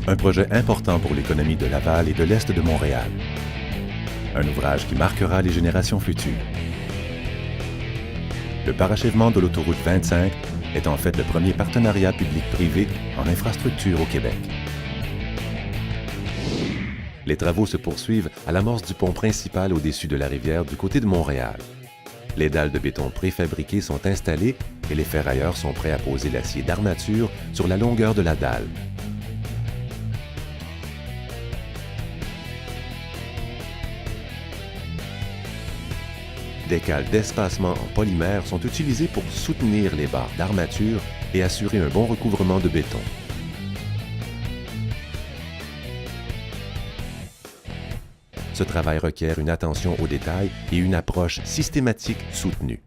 Un projet important pour l'économie de Laval et de l'Est de Montréal. Un ouvrage qui marquera les générations futures. Le parachèvement de l'autoroute 25 est en fait le premier partenariat public-privé en infrastructure au Québec. Les travaux se poursuivent à l'amorce du pont principal au-dessus de la rivière du côté de Montréal. Les dalles de béton préfabriquées sont installées et les ferrailleurs sont prêts à poser l'acier d'armature sur la longueur de la dalle. Des cales d'espacement en polymère sont utilisées pour soutenir les barres d'armature et assurer un bon recouvrement de béton. Ce travail requiert une attention aux détails et une approche systématique soutenue.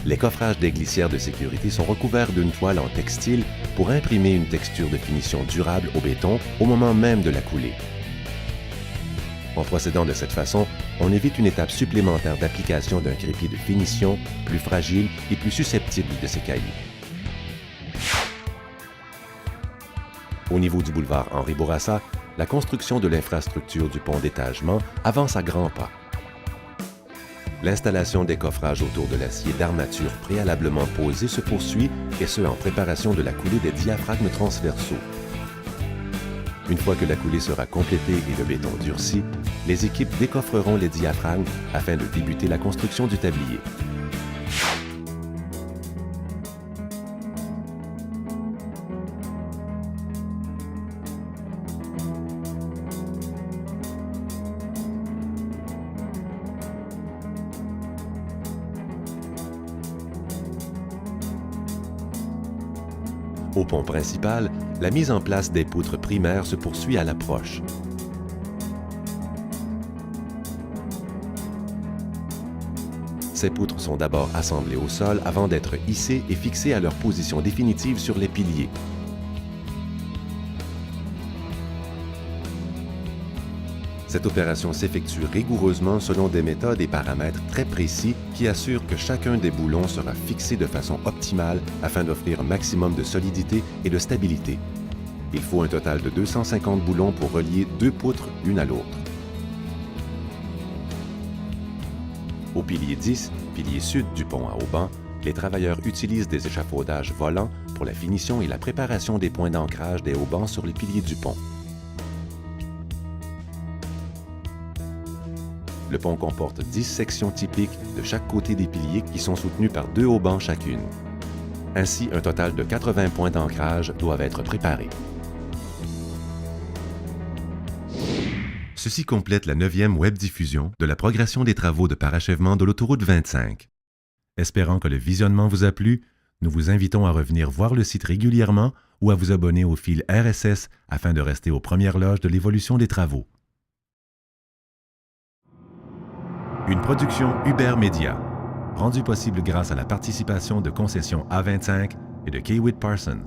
Les coffrages des glissières de sécurité sont recouverts d'une toile en textile pour imprimer une texture de finition durable au béton au moment même de la coulée. En procédant de cette façon, on évite une étape supplémentaire d'application d'un crépier de finition plus fragile et plus susceptible de s'écailler. Au niveau du boulevard Henri Bourassa, la construction de l'infrastructure du pont d'étagement avance à grands pas. L'installation des coffrages autour de l'acier d'armature préalablement posé se poursuit, et ce en préparation de la coulée des diaphragmes transversaux. Une fois que la coulée sera complétée et le béton durci, les équipes décoffreront les diaphragmes afin de débuter la construction du tablier. Au pont principal, la mise en place des poutres primaires se poursuit à l'approche. Ces poutres sont d'abord assemblées au sol avant d'être hissées et fixées à leur position définitive sur les piliers. Cette opération s'effectue rigoureusement selon des méthodes et paramètres très précis qui assurent que chacun des boulons sera fixé de façon optimale afin d'offrir un maximum de solidité et de stabilité. Il faut un total de 250 boulons pour relier deux poutres l'une à l'autre. Au pilier 10, pilier sud du pont à haubans, les travailleurs utilisent des échafaudages volants pour la finition et la préparation des points d'ancrage des haubans sur les piliers du pont. Le pont comporte 10 sections typiques de chaque côté des piliers qui sont soutenues par 2 haubans chacune. Ainsi, un total de 80 points d'ancrage doivent être préparés. Ceci complète la 9e webdiffusion de la progression des travaux de parachèvement de l'autoroute 25. Espérant que le visionnement vous a plu, nous vous invitons à revenir voir le site régulièrement ou à vous abonner au fil RSS afin de rester aux premières loges de l'évolution des travaux. Une production Hubert Média, rendue possible grâce à la participation de Concessions A25 et de Kaywood Parsons.